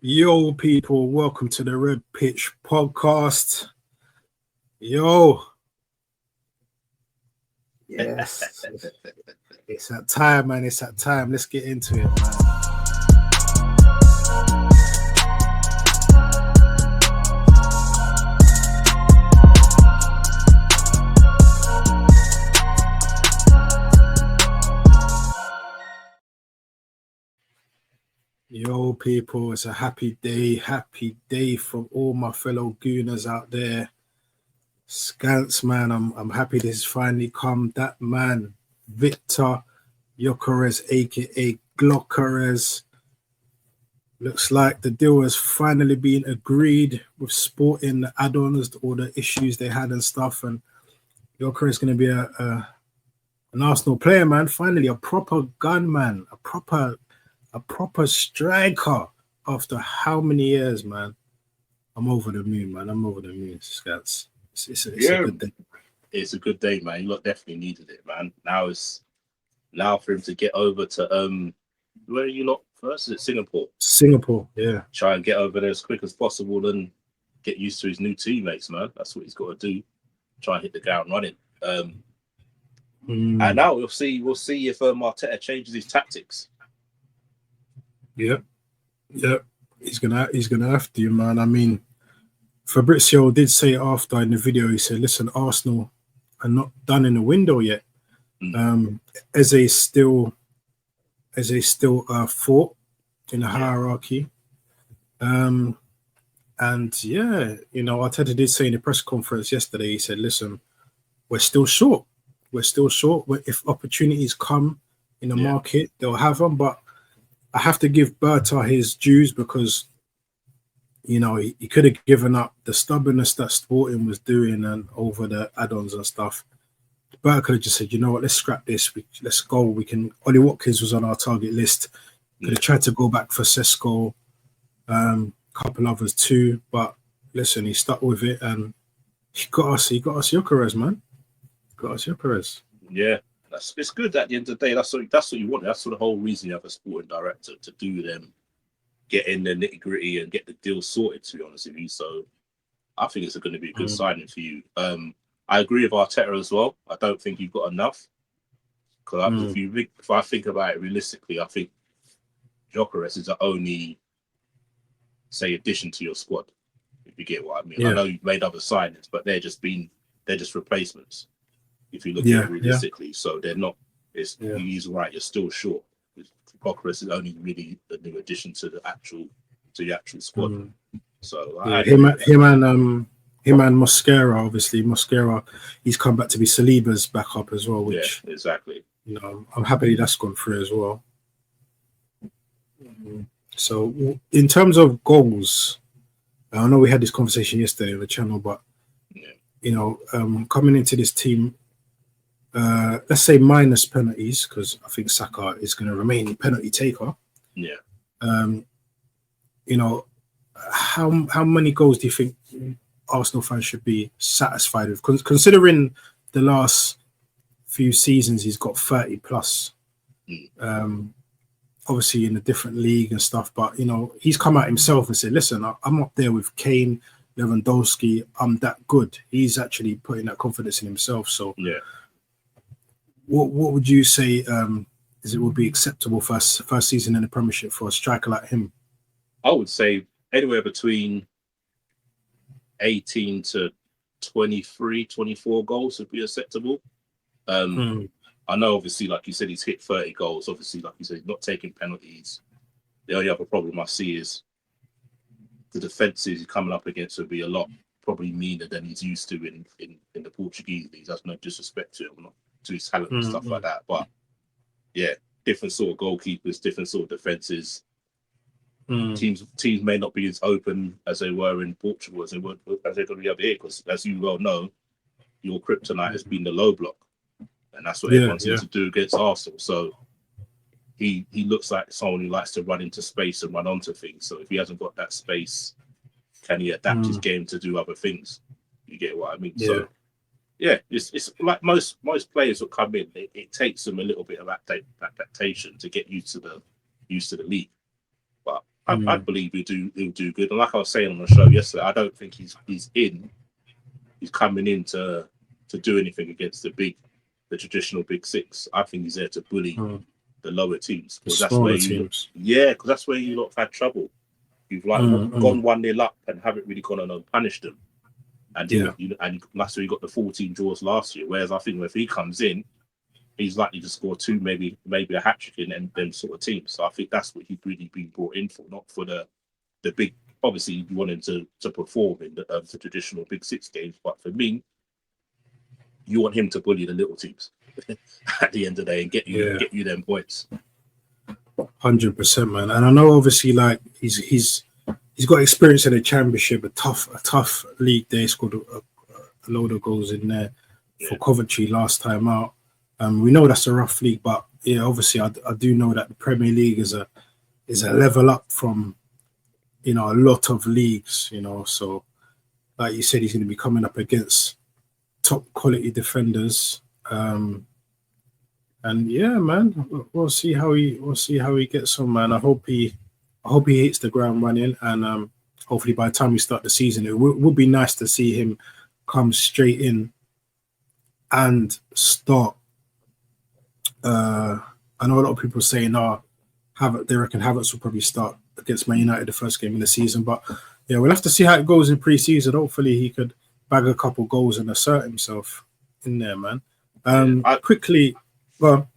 Yo, people, welcome to the Red Pitch podcast. Yo, yes, it's that time, man. It's that time. Let's get into it, man. Yo, people, it's a happy day for all my fellow gooners out there. Scants, man, I'm happy this has finally come. That man, Victor Gyökeres, aka Gyökeres. Looks like the deal has finally been agreed with Sporting, the add-ons, all the issues they had and stuff. And Gyökeres is going to be an Arsenal player, man. Finally, a proper gunman, a proper striker. After how many years, man? I'm over the moon, man. I'm over the moon, Scats. It's a good day. It's a good day, man. You lot definitely needed it, man. Now for him to get over to where are you lot first? Is it Singapore? Singapore, yeah. Try and get over there as quick as possible and get used to his new teammates, man. That's what he's got to do. Try and hit the ground running. And now we'll see if Arteta changes his tactics. Yep. He's gonna have to, man. I mean, Fabrizio did say after in the video, he said, "Listen, Arsenal are not done in the window yet. As they still fought in the hierarchy." And yeah, Arteta did say in the press conference yesterday, he said, "Listen, we're still short. If opportunities come in the market, they'll have them, but I have to give Berta his dues because, he could have given up the stubbornness that Sporting was doing and over the add-ons and stuff. Berta could have just said, you know what, let's scrap this. Let's go. Ollie Watkins was on our target list. Could have tried to go back for Sesko, couple others too. But listen, he stuck with it and he got us Gyökeres, man. Got us Gyökeres. Yeah. It's good at the end of the day. That's what you want. That's the whole reason you have a sporting director, to do them, get in the nitty gritty and get the deal sorted, to be honest with you. So I think it's going to be a good signing for you. I agree with Arteta as well. I don't think you've got enough. Because if I think about it realistically, I think Gyökeres is the only, say, addition to your squad, if you get what I mean. I know you've made other signings, but they're just replacements. If you look at it realistically, so they're not. He's right. You're still short. Gyökeres is only really the new addition to the actual squad. So him and Mosquera, obviously Mosquera, he's come back to be Saliba's backup as well. Which exactly. I'm happy that's gone through as well. So in terms of goals, I know we had this conversation yesterday on the channel, but coming into this team. Let's say minus penalties, because I think Saka is going to remain penalty taker. Yeah. How many goals do you think Arsenal fans should be satisfied with? Considering the last few seasons, he's got 30 plus. Obviously in a different league and stuff, but he's come out himself and said, "Listen, I'm up there with Kane, Lewandowski. I'm that good." He's actually putting that confidence in himself. So yeah. What would you say would be acceptable first season in the Premiership for a striker like him? I would say anywhere between 18 to 23, 24 goals would be acceptable. I know, obviously, like you said, he's hit 30 goals. Obviously, like you said, he's not taking penalties. The only other problem I see is the defences he's coming up against would be a lot probably meaner than he's used to in the Portuguese leagues. That's no disrespect to him, not to his talent and stuff like that. But yeah, different sort of goalkeepers, different sort of defences. Teams may not be as open as they were in Portugal as they're going to be over here, because as you well know, your kryptonite has been the low block, and that's what everyone seems to do against Arsenal. So he looks like someone who likes to run into space and run onto things. So if he hasn't got that space, can he adapt his game to do other things? You get what I mean? Yeah. So yeah, it's like most players that come in, it takes them a little bit of adaptation to get used to the league. But I believe he'll do good. And like I was saying on the show yesterday, I don't think he's coming in to do anything against the traditional big six. I think he's there to bully the lower teams, because that's where because that's where you lot have had trouble. You've like gone 1-0 up and haven't really gone on and punished them, and and that's where you got the 14 draws last year. Whereas I think if he comes in, he's likely to score 2, maybe a hat trick in them sort of teams. So I think that's what he's really been brought in for, not for the big. Obviously, you want him to perform in the traditional big six games, but for me, you want him to bully the little teams at the end of the day and get you them points. 100%, man. And I know obviously like he's got experience in the championship, a tough league. They scored a load of goals in there for Coventry last time out. We know that's a rough league, but yeah, obviously I do know that the Premier League is a level up from a lot of leagues. So like you said, he's going to be coming up against top quality defenders. And yeah, man, we'll see how he gets on, man. I hope he hits the ground running, and hopefully by the time we start the season, it would be nice to see him come straight in and start. I know a lot of people saying, they reckon Havertz will probably start against Man United the first game of the season, but yeah, we'll have to see how it goes in pre-season. Hopefully he could bag a couple goals and assert himself in there, man. Quickly. Well,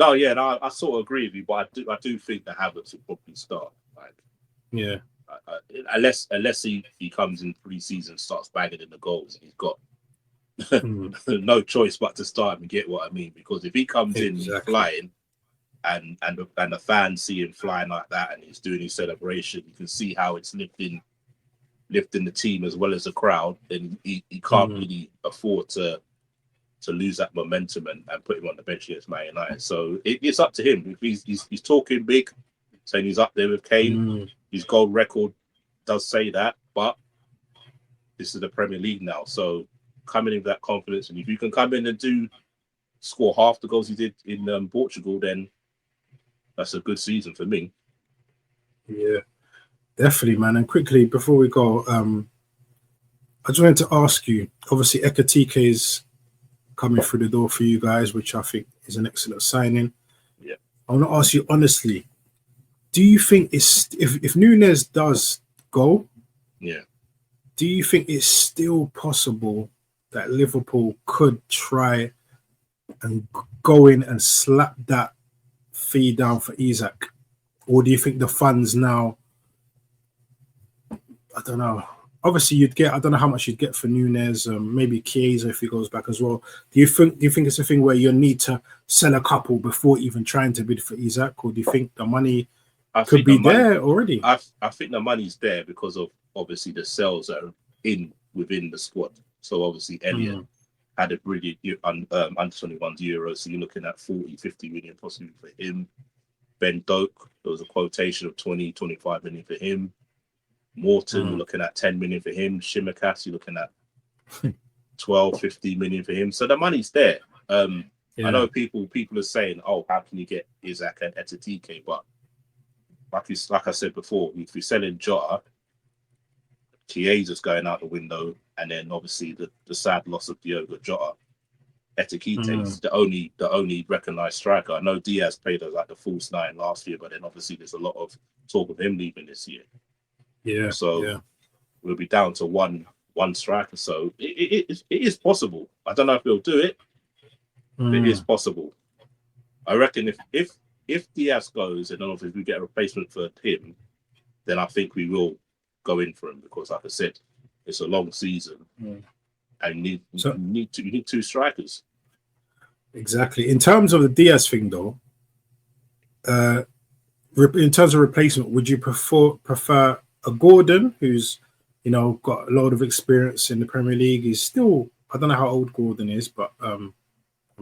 I sort of agree with you, but I do think that Havertz will probably start. Unless he comes in pre-season, starts bagging in the goals, he's got no choice but to start him. And get what I mean? Because if he comes in flying, and the fans see him flying like that, and he's doing his celebration, you can see how it's lifting the team as well as the crowd. Then he can't really afford to lose that momentum and put him on the bench against Man United. So it's up to him. If he's talking big, saying he's up there with Kane, his goal record does say that, but this is the Premier League now. So coming in with that confidence, and if you can come in and score half the goals he did in Portugal, then that's a good season for me. Yeah, definitely, man. And quickly, before we go, I just wanted to ask you, obviously Ekatike is coming through the door for you guys, which I think is an excellent signing. Yeah. I want to ask you honestly, do you think if Nunes does go, do you think it's still possible that Liverpool could try and go in and slap that fee down for Isak? Or do you think the funds now, I don't know, obviously you'd get, I don't know how much you'd get for Nunes, maybe Chiesa if he goes back as well. Do you think it's a thing where you need to sell a couple before even trying to bid for Isak, or do you think the money could be there already? I think the money's there because of obviously the sales that are within the squad. So obviously Elliott had a brilliant under 21 Euros, so you're looking at 40-50 million possibly for him. Ben Doak, there was a quotation of 20-25 million for him. Morton, you're looking at 10 million for him. Shimikas, you're looking at 12-15 million for him. So the money's there. I know people are saying, "Oh, how can you get Isak and Ekatike?" But like I said before, if you're selling Jota, Chiesa's going out the window, and then obviously the sad loss of Diogo Jota. Ekatike is the only recognised striker. I know Diaz played as like the false nine last year, but then obviously there's a lot of talk of him leaving this year. We'll be down to one striker. So it is possible. I don't know if he'll do it, but it is possible. I reckon if Diaz goes, and then if we get a replacement for him, then I think we will go in for him, because like I said, it's a long season, and you need two strikers. Exactly. In terms of the Diaz thing, though, in terms of replacement, would you prefer a Gordon who's got a lot of experience in the Premier League? He's still, I don't know how old Gordon is, but I'm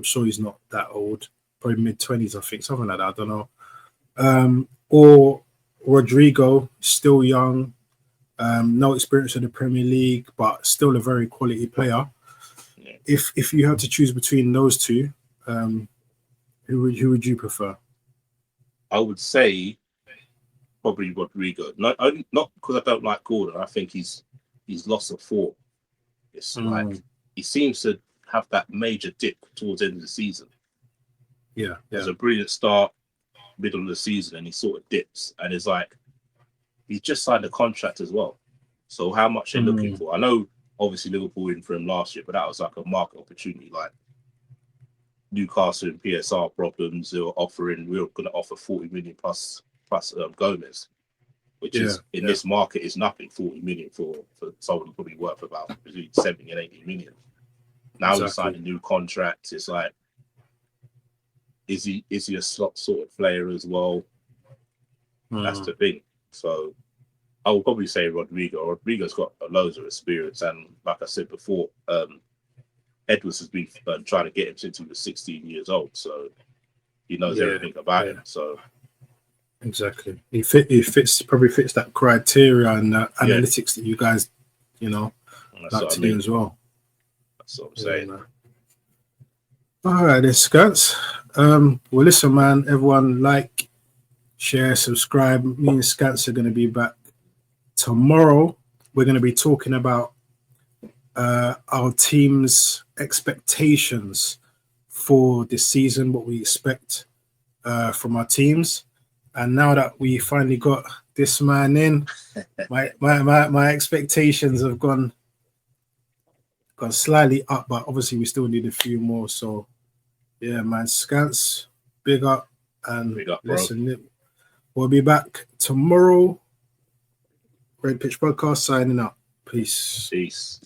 sure he's not that old, probably mid-20s, I think, something like that. I don't know. Or Rodrigo, still young, no experience in the Premier League, but still a very quality player. If you had to choose between those two, who would you prefer? I would say probably Rodrigo. Not because I don't like Gordon. I think he's lost a form. It's like he seems to have that major dip towards the end of the season. Yeah. There's a brilliant start, middle of the season, and he sort of dips. And it's like he's just signed a contract as well. So how much they're looking for? I know obviously Liverpool in for him last year, but that was like a market opportunity. Like Newcastle and PSR problems, they were offering. We were going to offer 40 million plus Gomez, which is in this market is nothing. 40 million for someone probably worth about between 70 and 80 million. Now we signed a new contract. It's like, is he a slot sort of player as well? That's the thing. So I would probably say Rodrigo. Rodrigo's got loads of experience, and like I said before, Edwards has been trying to get him since he was 16 years old, so he knows everything about him. So exactly, he probably fits that criteria and analytics that you guys, like to do as well. That's what I'm saying. Man. All right, then, Scats. Well, listen, man. Everyone, like, share, subscribe. Me and Scats are going to be back tomorrow. We're going to be talking about our team's expectations for this season, what we expect from our teams. And now that we finally got this man in, my expectations have gone slightly up, but obviously we still need a few more. So yeah, man, Scats, big up, and listen, we'll be back tomorrow. Red Pitch Podcast signing up. Peace.